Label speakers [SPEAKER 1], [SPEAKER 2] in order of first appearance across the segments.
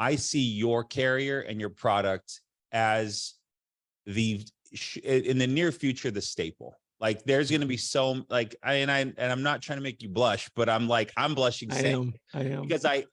[SPEAKER 1] I see your carrier and your product as in the near future, the staple. Like there's going to be so like, I'm not trying to make you blush, but I'm blushing.
[SPEAKER 2] I am
[SPEAKER 1] because I'm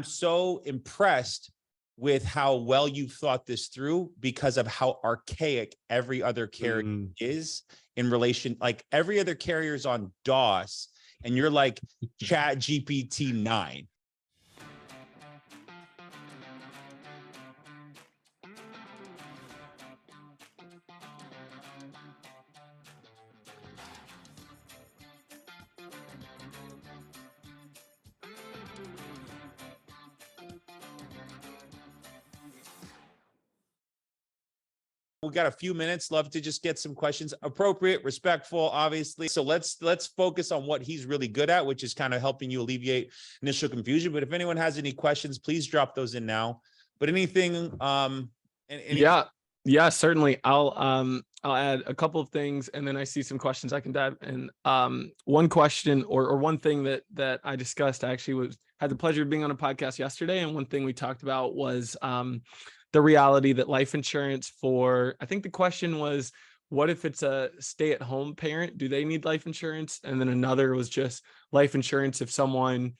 [SPEAKER 1] so impressed with how well you've thought this through, because of how archaic every other carrier is in relation. Like every other carrier is on DOS and you're like Chat GPT 9. We got a few minutes. Love to just get some questions, appropriate, respectful, obviously. So let's focus on what he's really good at, which is kind of helping you alleviate initial confusion. But if anyone has any questions, please drop those in now. But anything,
[SPEAKER 2] yeah, certainly. I'll add a couple of things, and then I see some questions I can dive in. One question or one thing that I discussed, I actually had the pleasure of being on a podcast yesterday, and one thing we talked about was the reality that life insurance I think the question was, what if it's a stay-at-home parent? Do they need life insurance? And then another was just life insurance if someone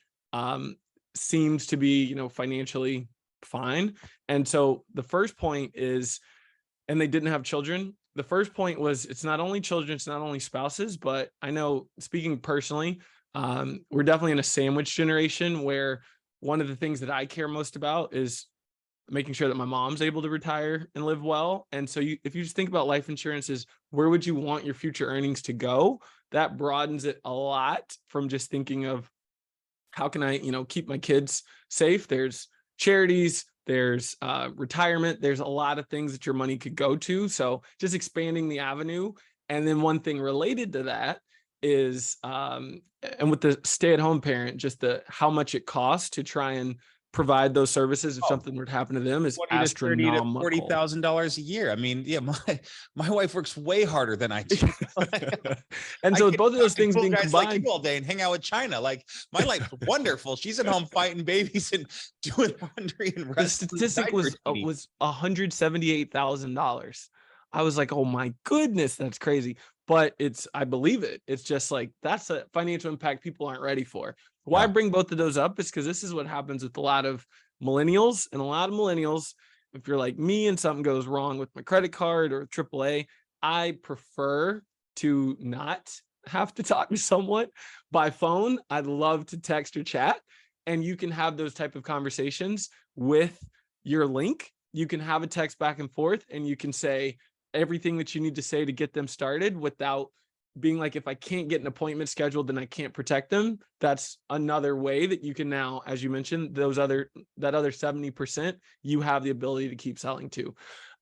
[SPEAKER 2] seems to be, financially fine. And so the first point is, and they didn't have children. The first point was, it's not only children, it's not only spouses, but I know, speaking personally, we're definitely in a sandwich generation where one of the things that I care most about is making sure that my mom's able to retire and live well. And so if you just think about life insurance as where would you want your future earnings to go, that broadens it a lot from just thinking of how can I, keep my kids safe. There's charities, there's retirement, there's a lot of things that your money could go to. So just expanding the avenue. And then one thing related to that is, and with the stay-at-home parent, just how much it costs to try and provide those services if something were to happen to them is astronomical.
[SPEAKER 1] $30,000 to $40,000 a year. I mean, yeah, my wife works way harder than I do.
[SPEAKER 2] And so both of those things being
[SPEAKER 1] guys
[SPEAKER 2] combined,
[SPEAKER 1] like you all day and hang out with China. Like my life's wonderful. She's at home fighting babies and doing laundry and
[SPEAKER 2] the statistic was $178,000. I was like, oh my goodness, that's crazy. But I believe it. It's just like, that's a financial impact people aren't ready for. Why I bring both of those up is because this is what happens with a lot of millennials. And a lot of millennials, if you're like me and something goes wrong with my credit card or AAA, I prefer to not have to talk to someone by phone. I'd love to text or chat, and you can have those type of conversations with your link. You can have a text back and forth, and you can say everything that you need to say to get them started without being like, if I can't get an appointment scheduled, then I can't protect them. That's another way that you can now, as you mentioned, that other 70%, you have the ability to keep selling to.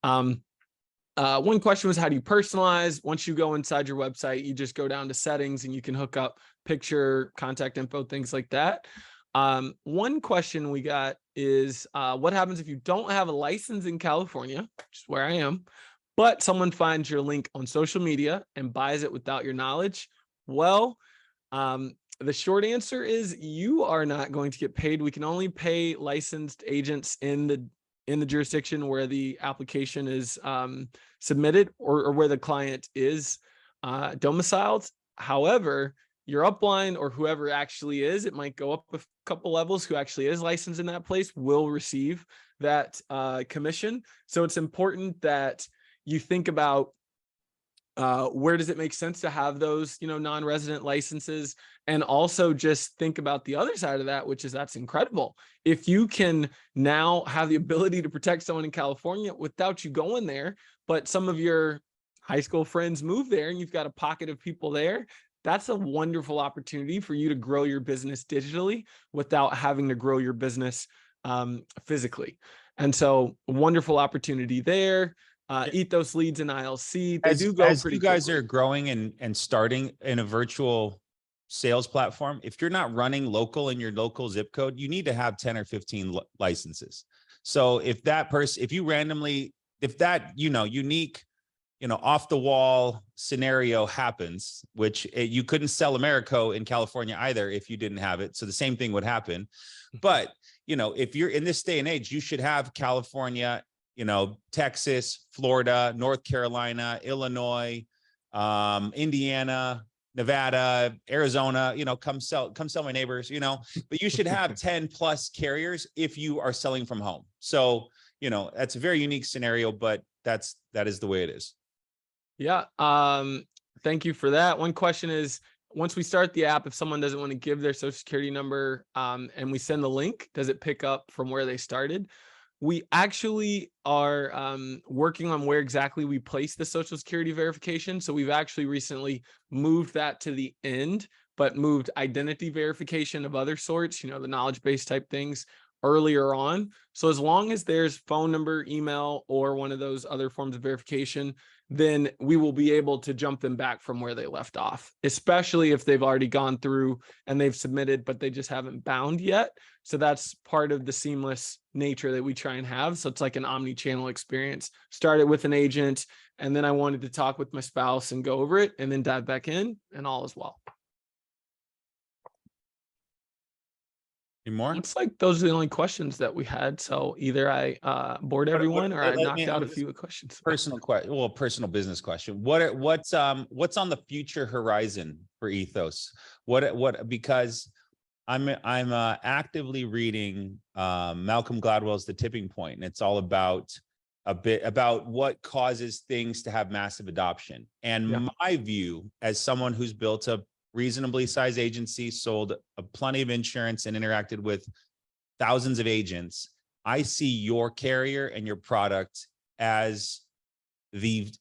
[SPEAKER 2] One question was, how do you personalize? Once you go inside your website, you just go down to settings and you can hook up picture, contact info, things like that. One question we got is, what happens if you don't have a license in California, which is where I am, but someone finds your link on social media and buys it without your knowledge? Well, the short answer is you are not going to get paid. We can only pay licensed agents in the jurisdiction where the application is submitted or where the client is domiciled. However, your upline or whoever actually is, it might go up a couple levels, who actually is licensed in that place will receive that commission. So it's important that you think about where does it make sense to have those, non-resident licenses, and also just think about the other side of that, which is that's incredible. If you can now have the ability to protect someone in California without you going there, but some of your high school friends move there and you've got a pocket of people there, that's a wonderful opportunity for you to grow your business digitally without having to grow your business physically. And so wonderful opportunity there. Ethos leads in ILC. They do go
[SPEAKER 1] as
[SPEAKER 2] pretty
[SPEAKER 1] you guys
[SPEAKER 2] quickly.
[SPEAKER 1] are growing and starting in a virtual sales platform. If you're not running local in your local zip code, you need to have 10 or 15 licenses. So if that unique off the wall scenario happens, which you couldn't sell Americo in California either if you didn't have it. So the same thing would happen. But, if you're in this day and age, you should have California, Texas, Florida, North Carolina, Illinois, Indiana, Nevada, Arizona, come sell my neighbors, but you should have 10 plus carriers if you are selling from home. So, that's a very unique scenario, but that is the way it is.
[SPEAKER 2] Yeah. Thank you for that. One question is, once we start the app, if someone doesn't want to give their social security number, and we send the link, does it pick up from where they started? We actually are working on where exactly we place the social security verification. So we've actually recently moved that to the end, but moved identity verification of other sorts, the knowledge base type things earlier on. So as long as there's phone number, email, or one of those other forms of verification, then we will be able to jump them back from where they left off, especially if they've already gone through and they've submitted, but they just haven't bound yet. So that's part of the seamless nature that we try and have. So it's like an omni-channel experience. Started with an agent, and then I wanted to talk with my spouse and go over it and then dive back in, and all as well.
[SPEAKER 1] Any more?
[SPEAKER 2] Looks like those are the only questions that we had. So either I bored everyone or I knocked out a few questions.
[SPEAKER 1] Personal question, well, personal business question. What's on the future horizon for Ethos? Because I'm actively reading Malcolm Gladwell's The Tipping Point, and it's all about what causes things to have massive adoption. And my view, as someone who's built a reasonably sized agency, sold plenty of insurance, and interacted with thousands of agents, I see your carrier and your product as in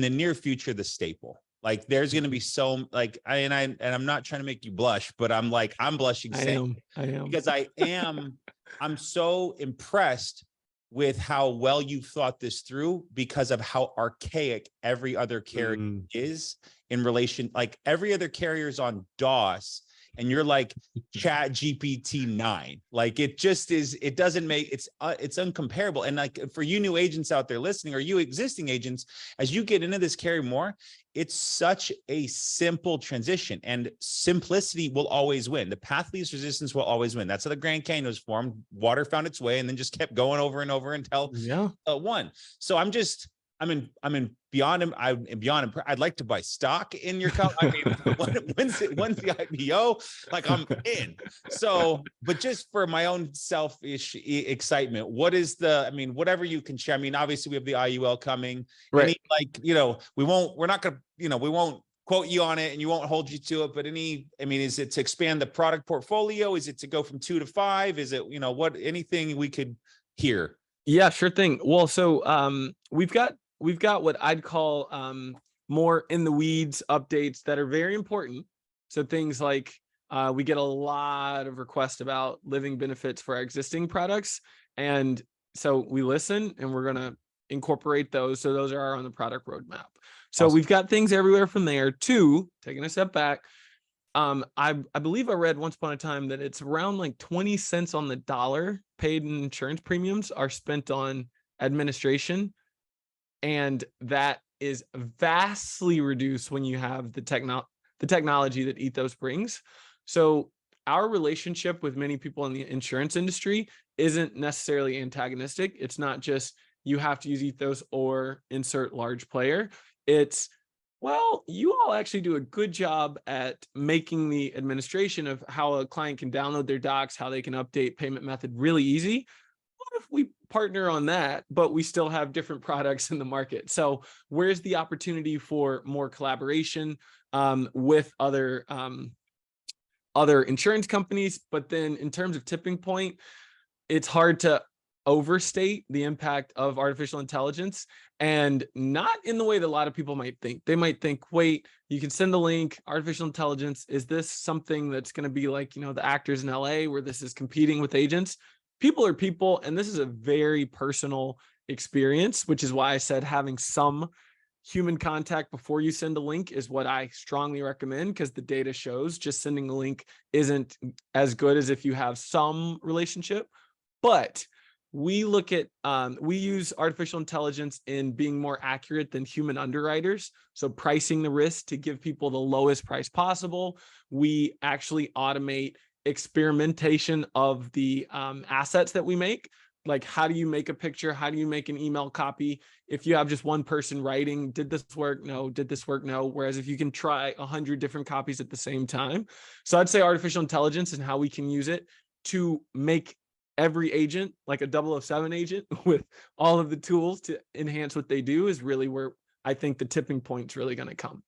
[SPEAKER 1] the near future, the staple. Like there's going to be I'm not trying to make you blush, but I'm blushing.
[SPEAKER 2] I am
[SPEAKER 1] because I'm so impressed with how well you've thought this through, because of how archaic every other carrier is in relation. Like every other carrier is on DOS, and you're like Chat GPT 9. Like it just is. It doesn't make it's uncomparable. And like for you new agents out there listening, or you existing agents, as you get into this carrier more, it's such a simple transition, and simplicity will always win. The path of least resistance will always win. That's how the Grand Canyon was formed. Water found its way and then just kept going over and over until it won. So I'm beyond. I'd like to buy stock in your company. When's the IPO? Like I'm in. So, but just for my own selfish excitement, whatever you can share. I mean, obviously we have the IUL coming,
[SPEAKER 2] right?
[SPEAKER 1] We won't quote you on it, and you won't hold you to it. But is it to expand the product portfolio? Is it to go from 2 to 5? Is it, anything we could hear?
[SPEAKER 2] Yeah, sure thing. Well, so we've got what I'd call more in the weeds updates that are very important. So things like we get a lot of requests about living benefits for our existing products. And so we listen, and we're going to incorporate those. So those are on the product roadmap. So We've got things everywhere from there to, taking a step back. I believe I read once upon a time that it's around like 20 cents on the dollar paid in insurance premiums are spent on administration. And that is vastly reduced when you have the technology that Ethos brings. So our relationship with many people in the insurance industry isn't necessarily antagonistic. It's not just you have to use Ethos or insert large player. It's, well, you all actually do a good job at making the administration of how a client can download their docs, how they can update payment method really easy. What if we partner on that, but we still have different products in the market? So where's the opportunity for more collaboration with other insurance companies? But then in terms of tipping point, it's hard to overstate the impact of artificial intelligence, and not in the way that a lot of people might think. They might think, wait, you can send a link, artificial intelligence. Is this something that's going to be like, the actors in LA where this is competing with agents? People are people, and this is a very personal experience, which is why I said having some human contact before you send a link is what I strongly recommend, because the data shows just sending a link isn't as good as if you have some relationship. But we look at, we use artificial intelligence in being more accurate than human underwriters. So pricing the risk to give people the lowest price possible. We actually automate experimentation of the assets that we make. Like, how do you make a picture? How do you make an email copy? If you have just one person writing, did this work? No. Did this work? No. Whereas if you can try 100 different copies at the same time. So I'd say artificial intelligence and how we can use it to make every agent like a 007 agent with all of the tools to enhance what they do is really where I think the tipping point's really going to come.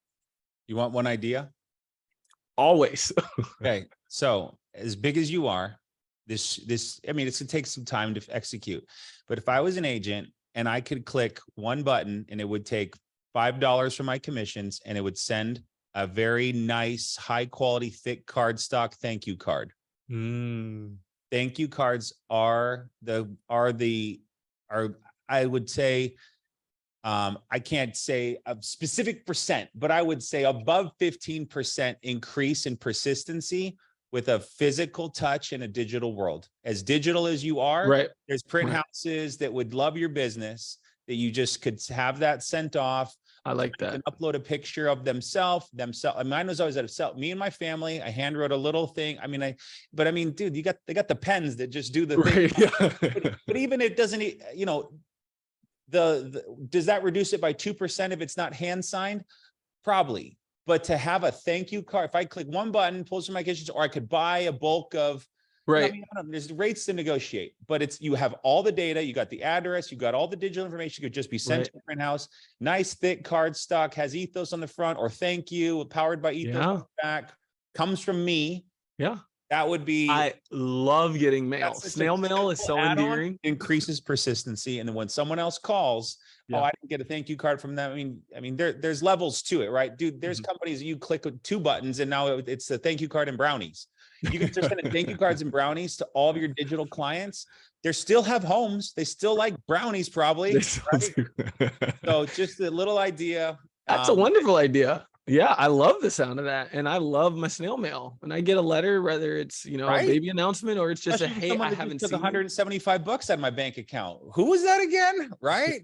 [SPEAKER 1] You want one idea?
[SPEAKER 2] Always.
[SPEAKER 1] Okay. So as big as you are, I mean, it's going to take some time to execute, but if I was an agent and I could click one button and it would take $5 for my commissions and it would send a very nice, high quality, thick cardstock thank you card. Thank you cards are I would say, I can't say a specific percent, but I would say above 15% increase in persistency with a physical touch in a digital world. As digital as you are,
[SPEAKER 2] Right.
[SPEAKER 1] There's print houses that would love your business, that you just could have that sent off.
[SPEAKER 2] I like that.
[SPEAKER 1] And upload a picture of themselves. Mine was always me and my family. I hand wrote a little thing. I mean, dude, they got the pens that just do the thing.
[SPEAKER 2] Yeah.
[SPEAKER 1] But even it doesn't, you know, does that reduce it by 2% if it's not hand signed? Probably. But to have a thank you card, if I click one button, pulls from my kitchen, or I could buy a bulk of,
[SPEAKER 2] right.
[SPEAKER 1] I mean, there's rates to negotiate, but you have all the data, you got the address, you got all the digital information, could just be sent to the print house. Nice thick card stock, has Ethos on the front, or thank you, powered by Ethos on the back, comes from me.
[SPEAKER 2] Yeah.
[SPEAKER 1] That would be.
[SPEAKER 2] I love getting mail. Snail mail is so endearing.
[SPEAKER 1] Increases persistency, and then when someone else calls, oh, I didn't get a thank you card from them. I mean, there's levels to it, right, dude? There's companies you click with 2 buttons, and now it's a thank you card and brownies. You can just send thank you cards and brownies to all of your digital clients. They still have homes. They still like brownies, probably. Right? So just a little idea.
[SPEAKER 2] That's a wonderful idea. Yeah, I love the sound of that. And I love my snail mail. When I get a letter, whether it's, you know, a baby announcement or it's just
[SPEAKER 1] Especially
[SPEAKER 2] hey, I haven't seen
[SPEAKER 1] $175 out of my bank account. Who was that again? Right.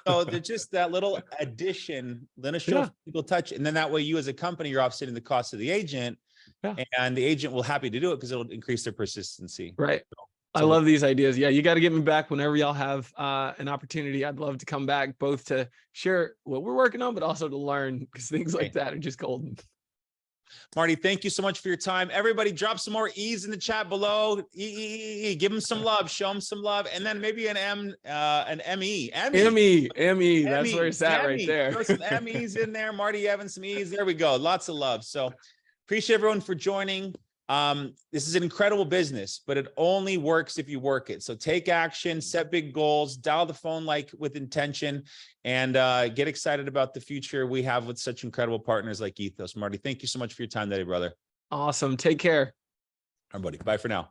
[SPEAKER 1] So they're just that little addition, then a show people touch. And then that way you as a company, you're offsetting the cost of the agent, and the agent will happy to do it because it'll increase their persistency.
[SPEAKER 2] Right. I love these ideas. Yeah, you got to get me back whenever y'all have an opportunity. I'd love to come back both to share what we're working on, but also to learn, because things like that are just golden.
[SPEAKER 1] Marty, thank you so much for your time. Everybody drop some more E's in the chat below. Give them some love, show them some love. And then maybe an M, M-E.
[SPEAKER 2] That's where it's at right there.
[SPEAKER 1] Throw some Emmys in there. Marty Evans, some E's. There we go. Lots of love. So appreciate everyone for joining. This is an incredible business, but it only works if you work it. So take action, set big goals, dial the phone like with intention, and get excited about the future we have with such incredible partners like Ethos. Marty, thank you so much for your time today, brother.
[SPEAKER 2] Awesome. Take care.
[SPEAKER 1] All right, buddy. Bye for now.